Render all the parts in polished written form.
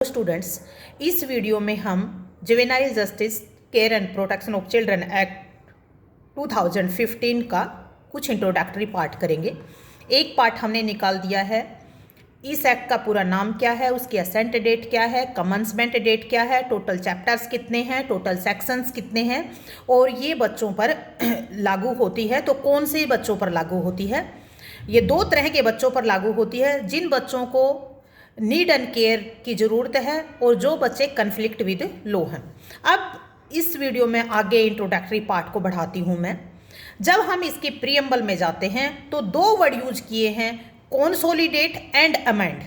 Students, इस video में हम juvenile justice care and protection of children act 2015 का कुछ इंट्रोडक्टरी पार्ट करेंगे। एक पार्ट हमने निकाल दिया है, इस एक्ट का पूरा नाम क्या है, उसकी असेंट डेट क्या है, कमेंसमेंट डेट क्या है, टोटल चैप्टर्स कितने हैं, टोटल सेक्शंस कितने हैं और ये बच्चों पर लागू होती है तो कौन से बच्चों पर लागू होती है। ये दो तरह के बच्चों पर लागू होती है, जिन बच्चों को नीड एंड केयर की ज़रूरत है और जो बच्चे कन्फ्लिक्ट विद लॉ हैं। अब इस वीडियो में आगे इंट्रोडक्टरी पार्ट को बढ़ाती हूँ मैं। जब हम इसके प्रीएम्बल में जाते हैं तो दो वर्ड यूज किए हैं, कॉन्सोलिडेट एंड अमेंड।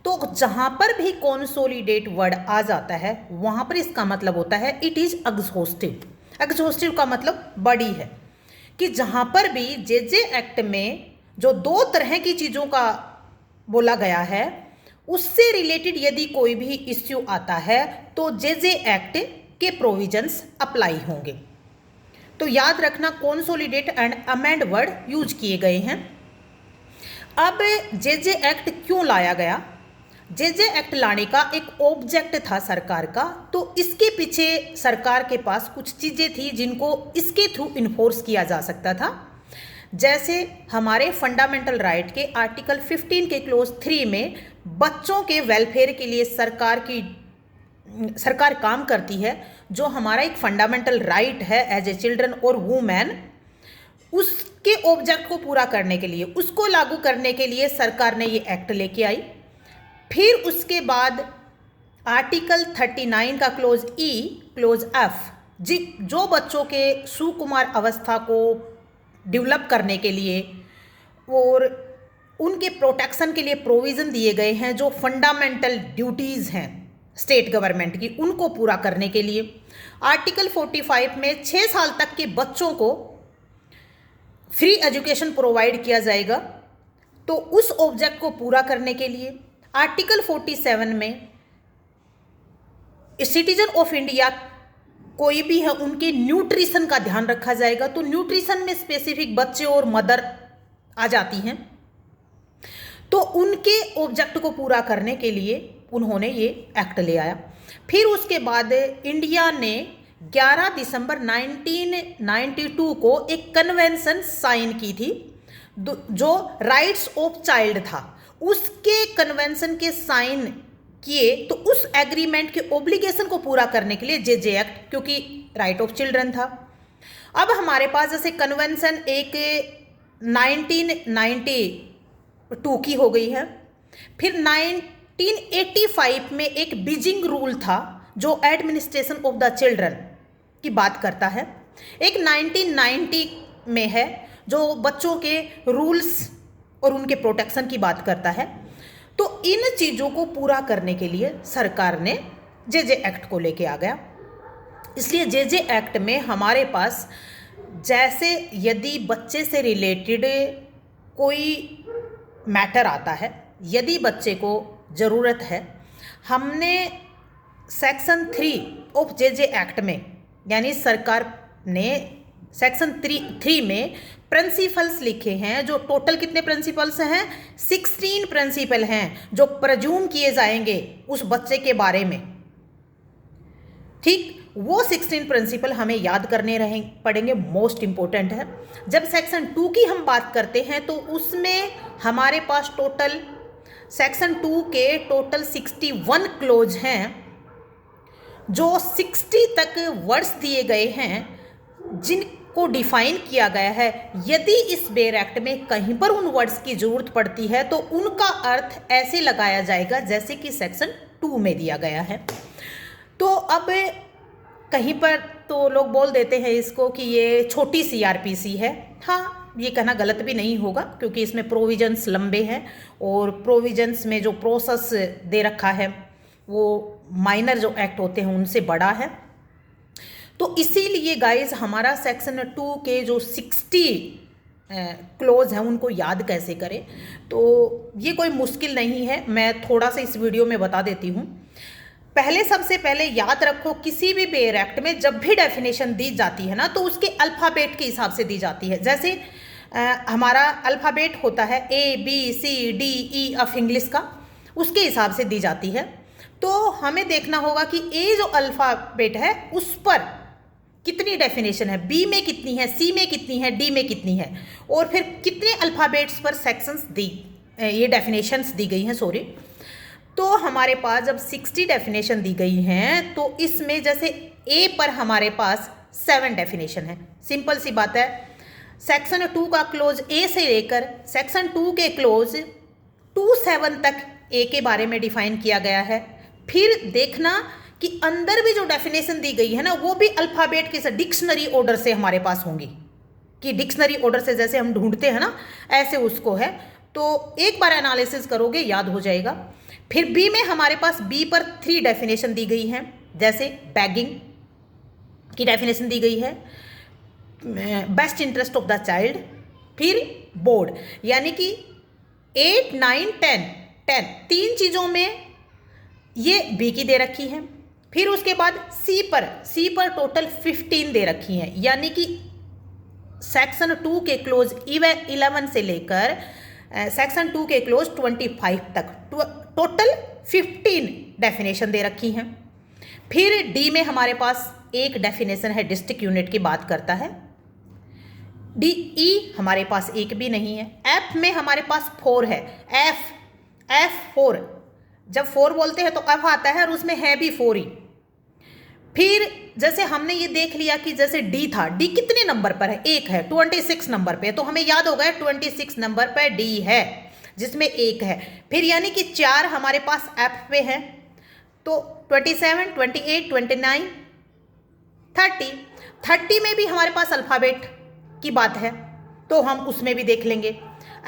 तो जहाँ पर भी कॉन्सोलिडेट वर्ड आ जाता है वहाँ पर इसका मतलब होता है इट इज़ एग्जॉस्टिव। एग्जॉस्टिव का मतलब बड़ी है कि जहाँ पर भी जे एक्ट में जो दो तरह की चीज़ों का बोला गया है उससे रिलेटेड यदि कोई भी इश्यू आता है तो जे एक्ट के प्रोविजंस अप्लाई होंगे। तो याद रखना consolidate and amend word use किए गए हैं। अब जे एक्ट क्यों लाया गया? जे एक्ट लाने का एक ऑब्जेक्ट था सरकार का, तो इसके पीछे सरकार के पास कुछ चीज़ें थी जिनको इसके थ्रू इन्फोर्स किया जा सकता था। जैसे हमारे फंडामेंटल राइट के आर्टिकल 15 के क्लोज 3 में बच्चों के वेलफेयर के लिए सरकार काम करती है, जो हमारा एक फंडामेंटल राइट है एज ए चिल्ड्रन और वुमेन। उसके ऑब्जेक्ट को पूरा करने के लिए, उसको लागू करने के लिए सरकार ने ये एक्ट लेके आई। फिर उसके बाद आर्टिकल 39 का क्लोज ई क्लोज एफ जो बच्चों के सुकुमार अवस्था को डेवलप करने के लिए और उनके प्रोटेक्शन के लिए प्रोविज़न दिए गए हैं, जो फंडामेंटल ड्यूटीज़ हैं स्टेट गवर्नमेंट की, उनको पूरा करने के लिए। आर्टिकल 45 में 6 साल तक के बच्चों को फ्री एजुकेशन प्रोवाइड किया जाएगा, तो उस ऑब्जेक्ट को पूरा करने के लिए। आर्टिकल 47 में सिटीजन ऑफ इंडिया कोई भी है उनके न्यूट्रिशन का ध्यान रखा जाएगा, तो न्यूट्रिशन में स्पेसिफिक बच्चे और मदर आ जाती हैं, तो उनके ऑब्जेक्ट को पूरा करने के लिए उन्होंने ये एक्ट ले आया। फिर उसके बाद इंडिया ने 11 दिसंबर 1992 को एक कन्वेंशन साइन की थी जो राइट्स ऑफ चाइल्ड था। उसके कन्वेंशन के साइन किए तो उस एग्रीमेंट के ऑब्लिगेशन को पूरा करने के लिए जे एक्ट, क्योंकि राइट ऑफ चिल्ड्रन था। अब हमारे पास जैसे कन्वेंशन एक 1992 की हो गई है। फिर 1985 में एक बीजिंग रूल था जो एडमिनिस्ट्रेशन ऑफ द चिल्ड्रन की बात करता है। एक 1990 में है जो बच्चों के रूल्स और उनके प्रोटेक्शन की बात करता है। तो इन चीज़ों को पूरा करने के लिए सरकार ने जे एक्ट को लेके आ गया। इसलिए जे एक्ट में हमारे पास जैसे यदि बच्चे से रिलेटेड कोई मैटर आता है, यदि बच्चे को ज़रूरत है, हमने सेक्शन 3 ऑफ जे एक्ट में, यानी सरकार ने सेक्शन 3 में प्रिंसिपल्स लिखे हैं, जो टोटल कितने प्रिंसिपल्स हैं? 16 प्रिंसिपल हैं जो प्रज्यूम किए जाएंगे उस बच्चे के बारे में। ठीक, वो 16 प्रिंसिपल हमें याद करने पड़ेंगे, मोस्ट इंपॉर्टेंट है। जब सेक्शन 2 की हम बात करते हैं तो उसमें हमारे पास टोटल सेक्शन 2 के टोटल 61 क्लोज हैं, जो 60 तक वर्ड्स दिए गए हैं जिनको डिफाइन किया गया है। यदि इस बेर एक्ट में कहीं पर उन वर्ड्स की जरूरत पड़ती है तो उनका अर्थ ऐसे लगाया जाएगा जैसे कि सेक्शन 2 में दिया गया है। तो अब कहीं पर तो लोग बोल देते हैं इसको कि ये छोटी CRPC है। हाँ, ये कहना गलत भी नहीं होगा, क्योंकि इसमें प्रोविजंस लंबे हैं और प्रोविजंस में जो प्रोसेस दे रखा है वो माइनर जो एक्ट होते हैं उनसे बड़ा है। तो इसीलिए गाइज हमारा सेक्शन 2 के जो 60 क्लोज हैं उनको याद कैसे करें, तो ये कोई मुश्किल नहीं है। मैं थोड़ा सा इस वीडियो में बता देती हूँ। सबसे पहले याद रखो, किसी भी बेयर एक्ट में जब भी डेफिनेशन दी जाती है ना, तो उसके अल्फ़ाबेट के हिसाब से दी जाती है। जैसे हमारा अल्फ़ाबेट होता है ABCDE ऑफ इंग्लिश का, उसके हिसाब से दी जाती है। तो हमें देखना होगा कि ए जो अल्फ़ाबेट है उस पर कितनी डेफिनेशन है, बी में कितनी है, सी में कितनी है, डी में कितनी है, और फिर कितने अल्फ़ाबेट्स पर सेक्शंस ये डेफिनेशंस दी गई हैं, सॉरी। तो हमारे पास जब 60 डेफिनेशन दी गई हैं तो इसमें जैसे ए पर हमारे पास 7 डेफिनेशन है। सिंपल सी बात है, सेक्शन 2 का क्लोज ए से लेकर सेक्शन 2 के क्लोज 27 तक ए के बारे में डिफाइन किया गया है। फिर देखना कि अंदर भी जो डेफिनेशन दी गई है ना वो भी अल्फ़ाबेट के डिक्शनरी ऑर्डर से हमारे पास होंगी, कि डिक्शनरी ऑर्डर से जैसे हम ढूंढते हैं ना ऐसे उसको है। तो एक बार एनालिसिस करोगे याद हो जाएगा। फिर बी में हमारे पास बी पर 3 डेफिनेशन दी गई हैं, जैसे बैगिंग की डेफिनेशन दी गई है, best interest of the child, फिर बोर्ड, यानी कि 8, 9, 10 तीन चीज़ों में ये बी की दे रखी है। फिर उसके बाद सी पर टोटल 15 दे रखी हैं, यानी कि सेक्शन 2 के क्लोज 11 से लेकर सेक्शन 2 के क्लोज 25 तक टोटल 15 डेफिनेशन दे रखी हैं। फिर डी में हमारे पास एक डेफिनेशन है, डिस्ट्रिक्ट यूनिट की बात करता है। डी ई हमारे पास एक भी नहीं है। एफ में हमारे पास 4 है, एफ 4, जब 4 बोलते हैं तो एफ आता है और उसमें है भी 4 ही। फिर जैसे हमने ये देख लिया कि जैसे डी था, डी कितने नंबर पर है, एक है, 26 नंबर पे, तो हमें याद हो गया 26 नंबर पर डी है जिसमें एक है। फिर यानी कि 4 हमारे पास एफ पे है, तो 27, 28, 29, 30 में भी हमारे पास अल्फ़ाबेट की बात है तो हम उसमें भी देख लेंगे।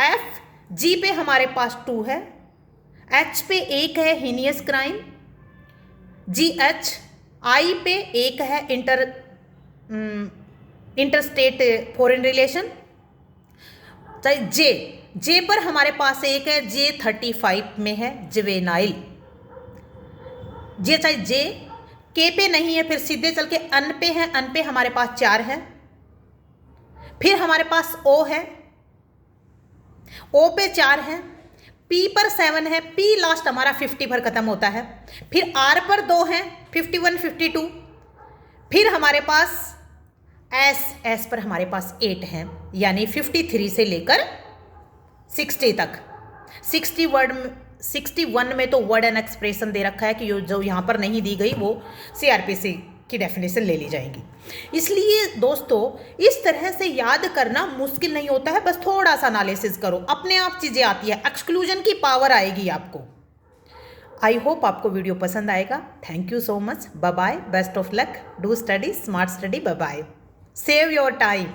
एफ जी पे हमारे पास 2 है, एच पे 1 है, heinous crime, ji H I पे 1 है, इंटरस्टेट फॉरेन रिलेशन। चाहे जे पर हमारे पास 1 है, जे 35 में है, जुवेनाइल। जे के पे नहीं है, फिर सीधे चल के अन पे है, अन पे हमारे पास 4 है। फिर हमारे पास ओ है, ओ पे 4 है, पी पर 7 है, पी लास्ट हमारा 50 पर खत्म होता है। फिर आर पर 2 है, 51, 52। फिर हमारे पास एस पर हमारे पास 8 है, यानी 53 से लेकर 60 तक। 61 में तो वर्ड एंड एक्सप्रेशन दे रखा है कि जो यहाँ पर नहीं दी गई वो CRPC की डेफिनेशन ले ली जाएगी। इसलिए दोस्तों इस तरह से याद करना मुश्किल नहीं होता है, बस थोड़ा सा एनालिसिस करो, अपने आप चीज़ें आती है, एक्सक्लूजन की पावर आएगी आपको। आई होप आपको वीडियो पसंद आएगा। Thank you so much, bye bye, best of luck, do study, smart study, bye bye, save your time.